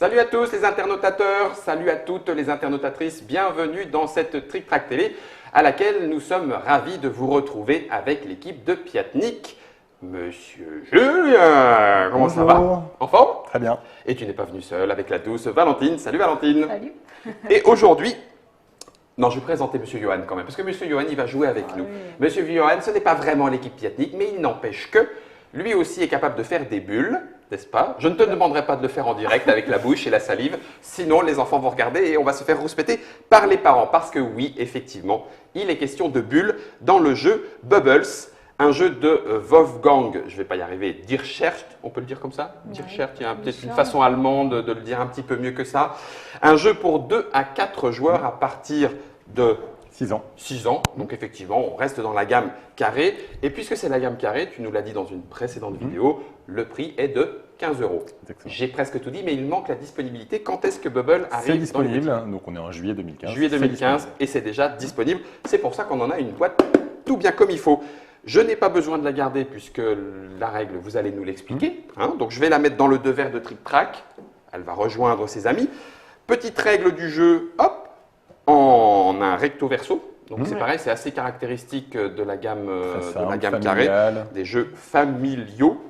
Salut à tous les internautateurs, salut à toutes les internautatrices, bienvenue dans cette Trick Track Télé à laquelle nous sommes ravis de vous retrouver avec l'équipe de Piatnik. Monsieur Julien, comment ça va? En forme? Très bien. Et tu n'es pas venu seul avec la douce Valentine. Salut Valentine. Salut. Et aujourd'hui, non, je vais présenter Monsieur Johan quand même, parce que Monsieur Johan, il va jouer avec nous. Oui. Monsieur Johan, ce n'est pas vraiment l'équipe Piatnik, mais il n'empêche que lui aussi est capable de faire des bulles, n'est-ce pas? Je ne te demanderai pas de le faire en direct avec la bouche et la salive, sinon les enfants vont regarder et on va se faire rouspéter par les parents. Parce que oui, effectivement, il est question de bulles dans le jeu Bubbles, un jeu de Wolfgang, je ne vais pas y arriver, Dirchert, on peut le dire comme ça? Oui. Dirchert, il y a peut-être une Dirchert. façon allemande de le dire un petit peu mieux que ça. Un jeu pour 2 à 4 joueurs à partir de 6 ans. 6 ans, donc effectivement, on reste dans la gamme carrée. Et puisque c'est la gamme carrée, tu nous l'as dit dans une précédente vidéo, le prix est de 15 €. Exactement. J'ai presque tout dit, mais il manque la disponibilité. Quand est-ce que Bubble arrive? C'est dans les disponible, boutiques? donc on est en juillet 2015. Juillet C'est 2015, disponible. et c'est déjà disponible. C'est pour ça qu'on en a une boîte tout bien comme il faut. Je n'ai pas besoin de la garder puisque la règle, vous allez nous l'expliquer. Hein. Donc je vais la mettre dans le devers de Trick Track. Elle va rejoindre ses amis. Petite règle du jeu, hop, en un recto verso. Donc c'est pareil, c'est assez caractéristique de la gamme, Très simple, carrée, familial. des jeux familiaux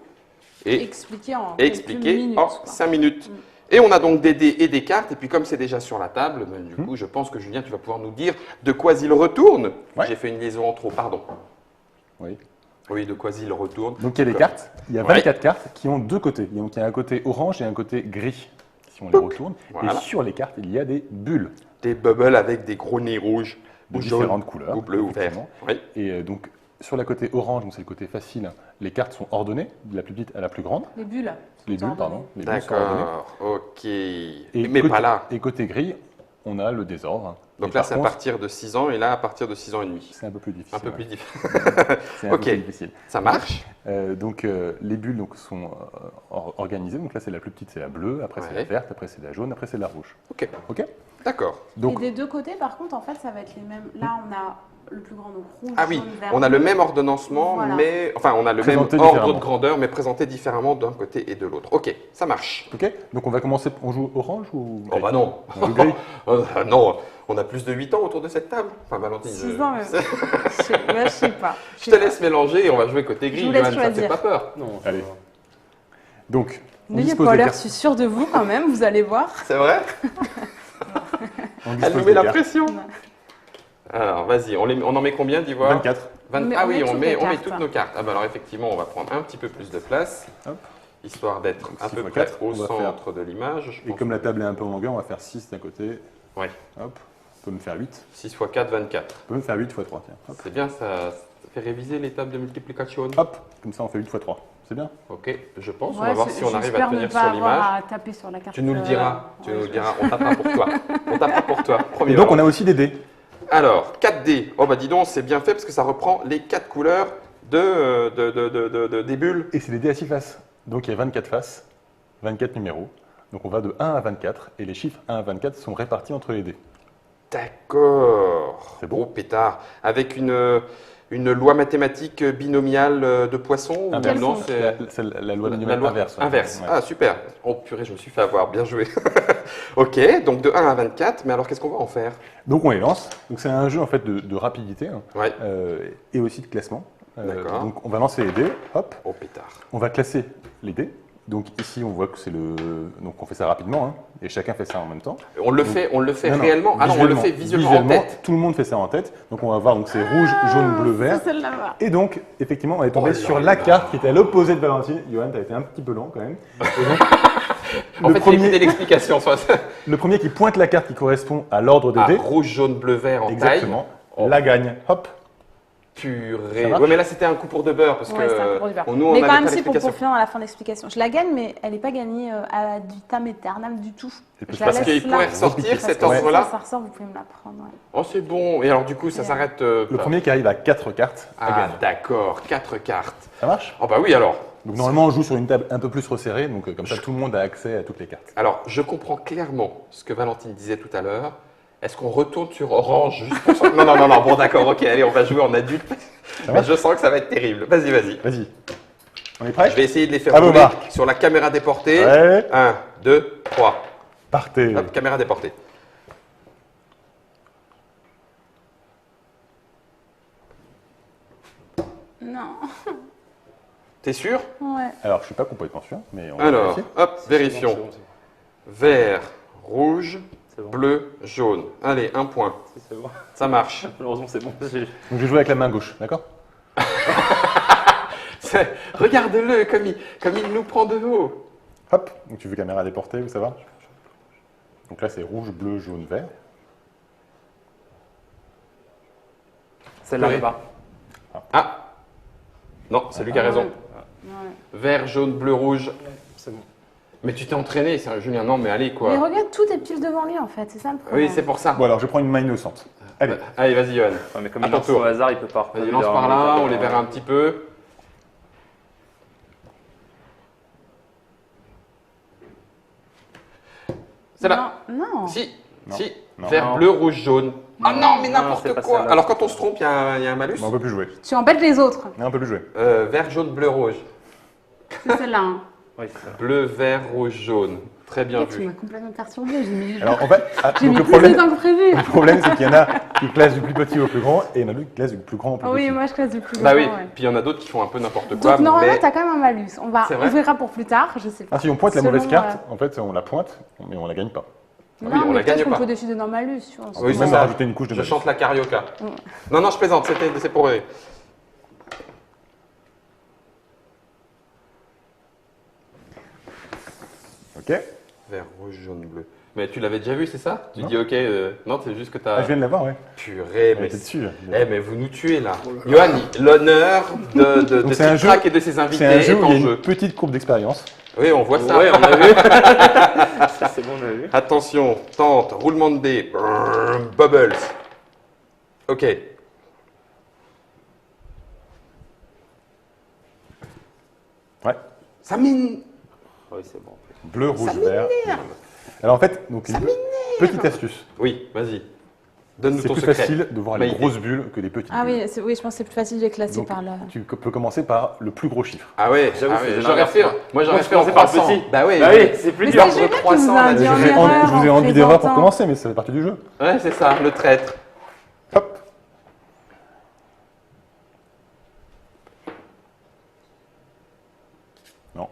et Expliqué en expliqués quelques minutes, en quoi. 5 minutes. Et on a donc des dés et des cartes. Et puis comme c'est déjà sur la table, ben, du coup, je pense que Julien, tu vas pouvoir nous dire de quoi il retourne. Ouais. J'ai fait une liaison en trop, pardon. Oui. Oui, de quoi il retourne. Donc il y a les cartes, il y a Ouais. 24 cartes qui ont deux côtés. Donc il y a un côté orange et un côté gris, si on les retourne. Voilà. Et sur les cartes, il y a des bulles Des bubbles avec des gros nez rouges, de ou jaunes, différentes couleurs. ou bleu ou vert. effectivement. Oui. Et donc sur le côté orange, donc c'est le côté facile, les cartes sont ordonnées, de la plus petite à la plus grande. Les bulles. Les sont bulles, pardon. ordonnées. Les bulles sont ordonnées. D'accord, ok. Et Mais côté- pas là. Et côté gris, on a le désordre. Donc Et là, par c'est à contre, partir de 6 ans et là, à partir de 6 ans et demi. c'est un peu plus difficile. Un peu ouais. plus difficile. C'est un Ok. peu plus difficile. Ça marche? Donc les bulles donc, sont organisées. Donc là c'est la plus petite, c'est la bleue, après c'est Ouais. la verte, après c'est la jaune, après c'est la rouge. Ok, Ok. d'accord. Donc Et des deux côtés, par contre, en fait, ça va être les mêmes. Là, on a le plus grand, donc rouge, Ah oui, jaune, vert. on a le bleu. même ordonnancement, Voilà. mais enfin, on a le même Présenté ordre différemment. de grandeur, mais présenté différemment d'un côté et de l'autre. Ok, ça marche. ok. Donc on va commencer. On joue orange ou Oh bah non. On joue gris. Non, on a plus de 8 ans autour de cette table. Enfin, Valentine, 6 ans, même. Je sais pas. je te laisse mélanger et on va jouer côté gris. Je vous laisse Johan, ça te fait choisir. pas peur? Non. Allez. Donc on N'ayez dispose pas des l'air, cartes. je suis sûre de vous quand même, vous allez voir. C'est vrai? On Elle dispose nous met des la cartes. pression. Alors, vas-y, on en met combien d'Ivoire? 24. Mais Ah on oui, met on toutes met, les on met cartes. toutes nos cartes. Ah bah alors effectivement, on va prendre un petit peu plus de place, Hop. histoire d'être Donc, à 6 peu fois près 4, au on va centre de l'image. Je Et pense. comme la table est un peu en longueur, on va faire 6 d'un côté. Ouais. Hop. On peut me faire 8. 6 x 4, 24. On peut me faire 8 x 3. Tiens. Hop. C'est bien, ça fait réviser les tables de multiplication. Hop. Comme ça on fait 8 x 3. C'est bien. Ok, je pense. on Ouais, va voir si on arrive à j'espère tenir ne pas sur avoir l'image. à taper sur la carte. Tu nous le diras, ouais, nous le diras. On tapera pour toi. On tapera pour toi. Premier Et donc on round. a aussi des dés. Alors, 4D. Oh bah dis donc, c'est bien fait parce que ça reprend les 4 couleurs des bulles. Et c'est des dés à 6 faces. Donc il y a 24 faces, 24 numéros. Donc on va de 1 à 24 et les chiffres 1 à 24 sont répartis entre les dés. D'accord. C'est bon. Oh pétard. Avec une loi mathématique binomiale de Poisson ou Inverse. non, c'est C'est la loi la binomiale loi inverse. ouais. inverse. Ouais. Ah super. Oh purée, je me suis fait avoir. Bien joué. Ok, donc de 1 à 24. Mais alors qu'est-ce qu'on va en faire? Donc on les lance. Donc c'est un jeu en fait de rapidité hein, Ouais. et aussi de classement. D'accord. Donc on va lancer les dés. Hop. Oh pétard. On va classer les dés. Donc ici on voit que c'est le. Donc on fait ça rapidement hein, et chacun fait ça en même temps. On le Donc- fait Non, non, réellement. Ah non, on le fait visuellement en tête. Tout le monde fait ça en tête. Donc on va voir donc c'est rouge, jaune, bleu, vert. C'est celle-là. Et donc, effectivement, on est tombé Oh là sur là. la carte qui était à l'opposé de Valentine. Johan, tu as été un petit peu lent quand même. Et donc, En le, fait, premier, écoutez l'explication. le premier qui pointe la carte qui correspond à l'ordre des dés, Rouge, jaune, bleu, vert en exactement, taille. Oh. la gagne. Hop. Purée. Ça marche Ouais, mais là, c'était un coup pour de beurre parce Ouais, c'est un que peu pour du beurre. nous, on Mais n'avait quand même, pas si, pour l'explication. finir à la fin de l'explication. Je la gagne, mais elle n'est pas gagnée à vitam aeternam du tout. Et puis Je la Parce laisse qu'il là. pourrait ressortir Repiquer. cet Parce que ordre-là. Ça ressort, vous pouvez me la prendre. Ouais. Oh, c'est bon. Et alors, du coup, ça Et, s'arrête. Le premier qui arrive à 4 cartes, a Ah, gagne. d'accord. 4 cartes. Ça marche? Oh, bah oui, alors. Donc normalement, on joue sur une table un peu plus resserrée, donc comme ça, tout le monde a accès à toutes les cartes. Alors, je comprends clairement ce que Valentine disait tout à l'heure. Est-ce qu'on retourne sur orange juste pour ça? Non, non, non, non. Bon, d'accord, ok, allez, on va jouer en adulte. Mais marche je sens que ça va être terrible. Vas-y, vas-y. Vas-y. On est prêt? Je vais essayer de les faire À vos rouler marques. sur la caméra déportée. Ouais. 1, 2, 3. Partez. Hop, caméra déportée. Non. T'es sûr? Ouais. Alors, je suis pas complètement sûr, mais on va Alors, vérifier. hop, vérifions. C'est bon, c'est bon. Vert, rouge, C'est bon. bleu, jaune. Allez, un point. C'est bon. Ça marche. Malheureusement, c'est bon. Donc, je vais jouer avec la main gauche, d'accord? Regarde-le comme il nous prend de haut. Hop, donc tu veux caméra déportée, où ça va? Donc là, c'est rouge, bleu, jaune, vert. Celle-là, Oui. elle va. Ah non, c'est lui qui a raison. Ouais. Vert, jaune, bleu, rouge. C'est bon. Mais tu t'es entraîné, c'est un Julien. Non, mais allez Mais quoi. regarde, tout est pile devant lui en fait, c'est ça le problème. Oui, c'est pour ça. Bon, alors, je prends une main innocente. Allez. Allez, vas-y, Johan. Ouais, mais comme À il ton lance tour. au hasard, il peut pas. Vas-y, lance par là, on les verra un petit peu. C'est là. Non. Si, Non. si. Non. Vert, Non. bleu, rouge, jaune. Ah non, mais Non, n'importe c'est pas quoi. celle-là. Alors quand on se trompe, il y a un malus. Mais on peut plus jouer. Tu embêtes les autres. Non, on peut plus jouer. Vert, jaune, bleu, rouge. C'est celle-là. Hein. Oui, c'est ça. Bleu, vert, rouge, jaune. Très bien Tu vu. m'as complètement perturbé. J'ai mis, Alors, en fait, j'ai donc mis le plus de problème, temps que prévu. le problème, c'est qu'il y en a qui classent du plus petit au plus grand et il y en a d'autres qui classent du plus grand au plus Ah oui, petit. moi je classe du plus Bah oui, grand, ouais. puis il y en a d'autres qui font un peu n'importe quoi. Donc normalement, mais... t'as quand même un malus. On C'est vrai verra pour plus tard, je sais pas. Ah, si on pointe la Selon, mauvaise carte, en fait, on la pointe, mais on la gagne pas. oui, Non, on mais la gagne peut-être qu'on pas. peut décider d'un malus. Tu vois, Oui, On peut c'est même ça. rajouter une couche de Je malus. chante la carioca. Ouais. Non, non, je plaisante, c'est pour eux. Ok. Vert, rouge, jaune, bleu. Mais tu l'avais déjà vu, c'est ça? Tu Non. dis ok, non, c'est juste que Ah, t'as... je viens de l'avoir, ouais. Purée, Elle mais... était dessus. Eh, mais vous nous tuez là. Johan, l'honneur de Donc, c'est un Titrac jeu- et de ses C'est un invités jeu est où en il y a jeu. une petite courbe d'expérience. Oui, on voit ça. Ouais, on a vu. Ça, c'est bon, on a vu. Attention, tente, roulement de dés. Brrr, Bubbles. Ok. Ouais. Ça mine. Oui, c'est bon. Bleu, rouge, Ça vert. Alors en fait, donc, une petite astuce. Oui, vas-y. Donne-nous C'est ton plus secret. facile de voir les Maïté. grosses bulles que les petites Ah bulles. oui, oui, je pense que c'est plus facile de les classer Donc, par là. tu peux commencer par le plus gros chiffre. Ah ouais, J'avoue, ah c'est ouais, l'inverse, j'aurais fait, moi. moi j'aurais Moi, je fait en commençais par le croissant. petit. Bah oui, Bah oui, c'est plus Mais dur. c'est Julien qui croissant, vous là, a dit je en vous ai- erreur je vous ai en envie d'erreur pour présentant. commencer, mais ça fait partie du jeu. Ouais, c'est ça, le traître. Hop. Non.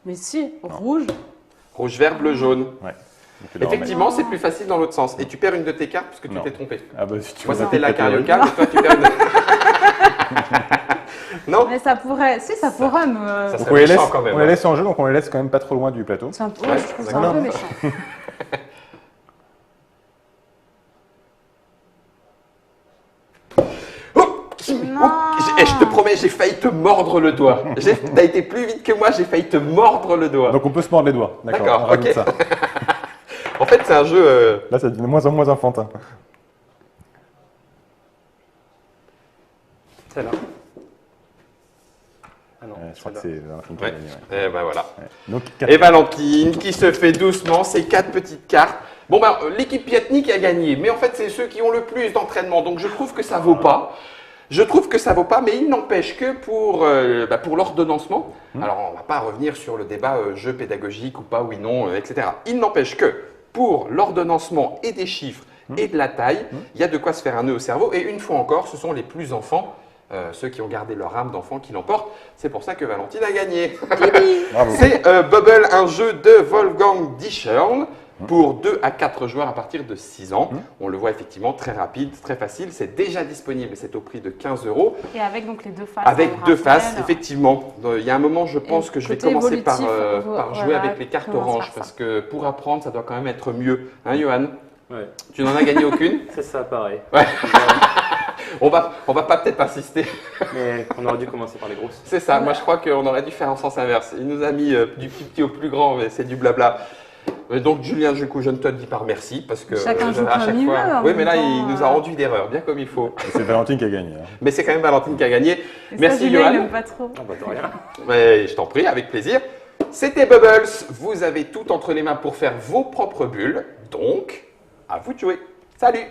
Mais si, rouge. Rouge, vert, bleu, jaune. Ouais. Donc, il est Effectivement, non. c'est plus facile dans l'autre sens. Et tu perds une de tes cartes parce que tu Non. t'es trompé. Ah bah si tu Moi, veux c'était la catégorie. carioca, mais toi, tu perds une. Non. Mais ça pourrait. Si, ça pourrait me. Ça Donc serait on les, méchant laisse, quand même, on les hein. laisse en jeu, donc on les laisse quand même pas trop loin du plateau. C'est un peu, Ouais, je trouve ça d'accord. un peu méchant. Oh, Non. je te promets, j'ai failli te mordre le doigt. T'as été plus vite que moi, j'ai failli te mordre le doigt. Donc on peut se mordre les doigts. D'accord, on rajoute ok. ça. En fait, c'est un jeu. Là, ça devient de moins en moins enfantin. Celle-là. Ah non, Je crois que celle-là. c'est Valentine qui a Ouais. gagné. Ouais. Et ben voilà. Ouais. Donc, Et Valentine qui se fait doucement ses 4 petites cartes. Bon ben l'équipe Piatnik a gagné, mais en fait c'est ceux qui ont le plus d'entraînement, donc je trouve que ça vaut pas. Je trouve que ça vaut pas, mais il n'empêche que pour l'ordonnancement, alors on va pas revenir sur le débat jeu pédagogique ou pas, oui, non, etc. Il n'empêche que pour l'ordonnancement et des chiffres et de la taille, il y a de quoi se faire un nœud au cerveau. Et une fois encore, ce sont les plus enfants, ceux qui ont gardé leur âme d'enfant qui l'emportent. C'est pour ça que Valentine a gagné. bravo. C'est Bubble, un jeu de Wolfgang Discherl pour 2 à 4 joueurs à partir de 6 ans. On le voit effectivement très rapide, très facile. C'est déjà disponible, c'est au prix de 15 €. Et avec donc les deux faces. Avec on le deux faces, rappelle. effectivement. Il y a un moment, je pense Et que je vais côté commencer par évolutif, jouer voilà, avec les cartes commence oranges par parce ça. que pour apprendre, ça doit quand même être mieux. Hein, Johan? Ouais. Tu n'en as gagné aucune? C'est ça, pareil. Ouais. On va pas peut-être insister. Mais on aurait dû commencer par les grosses. C'est ça, moi je crois qu'on aurait dû faire en sens inverse. Il nous a mis du plus petit au plus grand, mais c'est du blabla. Donc Julien, du coup, je ne te dis pas merci parce que Chacun joue à comme chaque il fois. veut, en Oui, même mais là, temps, il nous a rendu d'erreurs, bien comme il faut. Et c'est Valentine qui a gagné. hein. Mais c'est quand même Valentine qui a gagné. Et ça, Merci Julien, il Johan. aime pas trop. Ah bah de rien. Ouais, je t'en prie, avec plaisir. C'était Bubbles. Vous avez tout entre les mains pour faire vos propres bulles. Donc, à vous de jouer. Salut!